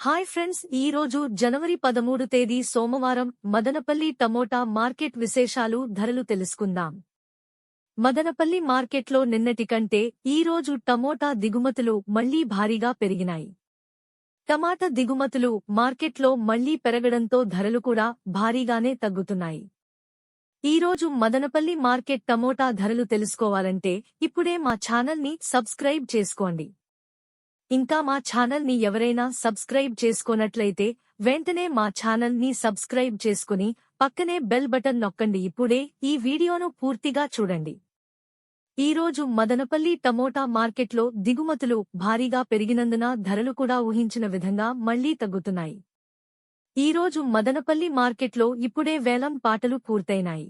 Hi friends, ఈ రోజు జనవరి 13 తేదీ సోమవారం మదనపల్లి టమోటా మార్కెట్ విశేషాలు ధరలు తెలుసుకుందాం. మదనపల్లి మార్కెట్లో నిన్నటి కంటే ఈ రోజు టమోటా దిగుమతులు మళ్లీ భారీగా పెరిగినాయి. టమాటా దిగుమతులు మార్కెట్లో మళ్లీ పెరగడంతో ధరలు కూడా భారీగానే తగ్గుతున్నాయి. ఈ రోజు మదనపల్లి మార్కెట్ టమోటా ధరలు తెలుసుకోవాలంటే ఇప్పుడే మా ఛానల్ని సబ్స్క్రైబ్ చేసుకోండి. ఇంకా మా ఛానల్ ని ఎవరైనా సబ్స్క్రైబ్ చేసుకోనట్లయితే వెంటనే మా ఛానల్ ని సబ్స్క్రైబ్ చేసుకుని పక్కనే బెల్ బటన్ నొక్కండి. ఇప్పుడే ఈ వీడియోను పూర్తిగా చూడండి. ఈ రోజు మదనపల్లి టమోటా మార్కెట్లో దిగుమతులు భారీగా పెరిగినందున ధరలు కూడా ఊహించిన విధంగా మళ్లీ తగ్గుతున్నాయి. ఈ రోజు మదనపల్లి మార్కెట్లో ఇప్పుడే వేలం పాటలు పూర్తయినాయి.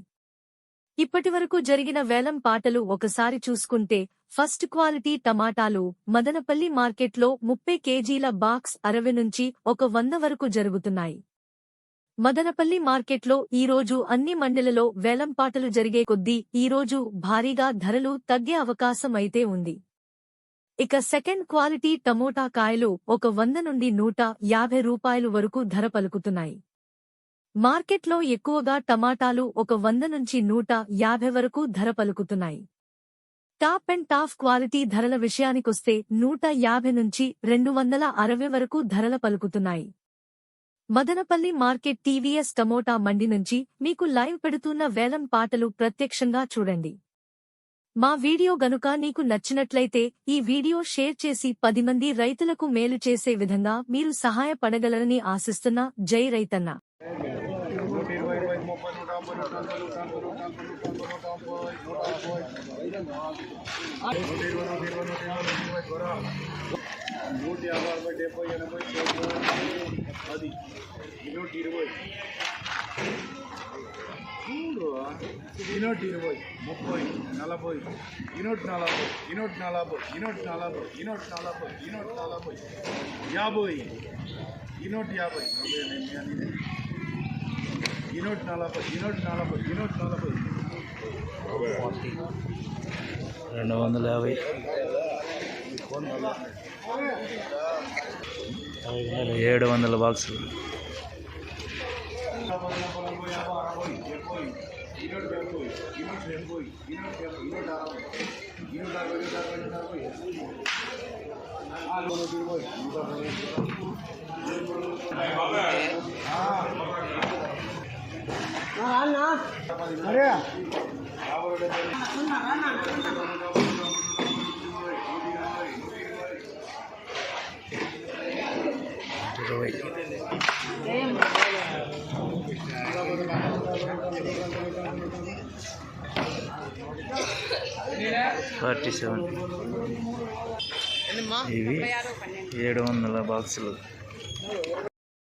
ఇప్పటివరకు జరిగిన వేలం పాటలు ఒకసారి చూసుకుంటే ఫస్ట్ క్వాలిటీ టమాటాలు మదనపల్లి మార్కెట్లో 30 కేజీల బాక్స్ 60 నుంచి 100 వరకు జరుగుతున్నాయి. మదనపల్లి మార్కెట్లో ఈరోజు అన్ని మండలలో వేలం పాటలు జరిగే కొద్దీ ఈరోజు భారీగా ధరలు తగ్గే అవకాశం అయితే ఉంది. ఇక సెకండ్ క్వాలిటీ టమోటా కాయలు 100 నుండి 150 రూపాయలు వరకు ధర పలుకుతున్నాయి. మార్కెట్లో ఎక్కువగా టమాటాలు 100 నుంచి 150 వరకు ధర పలుకుతున్నాయి. టాప్ అండ్ టాప్ క్వాలిటీ ధరల విషయానికొస్తే 150 నుంచి 260 వరకు ధరల పలుకుతున్నాయి. మదనపల్లి మార్కెట్ టీవీఎస్ టమోటా మండి నుంచి మీకు లైవ్ పెడుతున్న వేలం పాటలు ప్రత్యక్షంగా చూడండి. మా వీడియో గనుక నీకు నచ్చినట్లయితే ఈ వీడియో షేర్ చేసి 10 మంది రైతులకు మేలు చేసే విధంగా మీరు సహాయపడగలరని ఆశిస్తున్న జై రైతన్న. $700 బాక్సులు. ఇవి 700 బాక్సులు.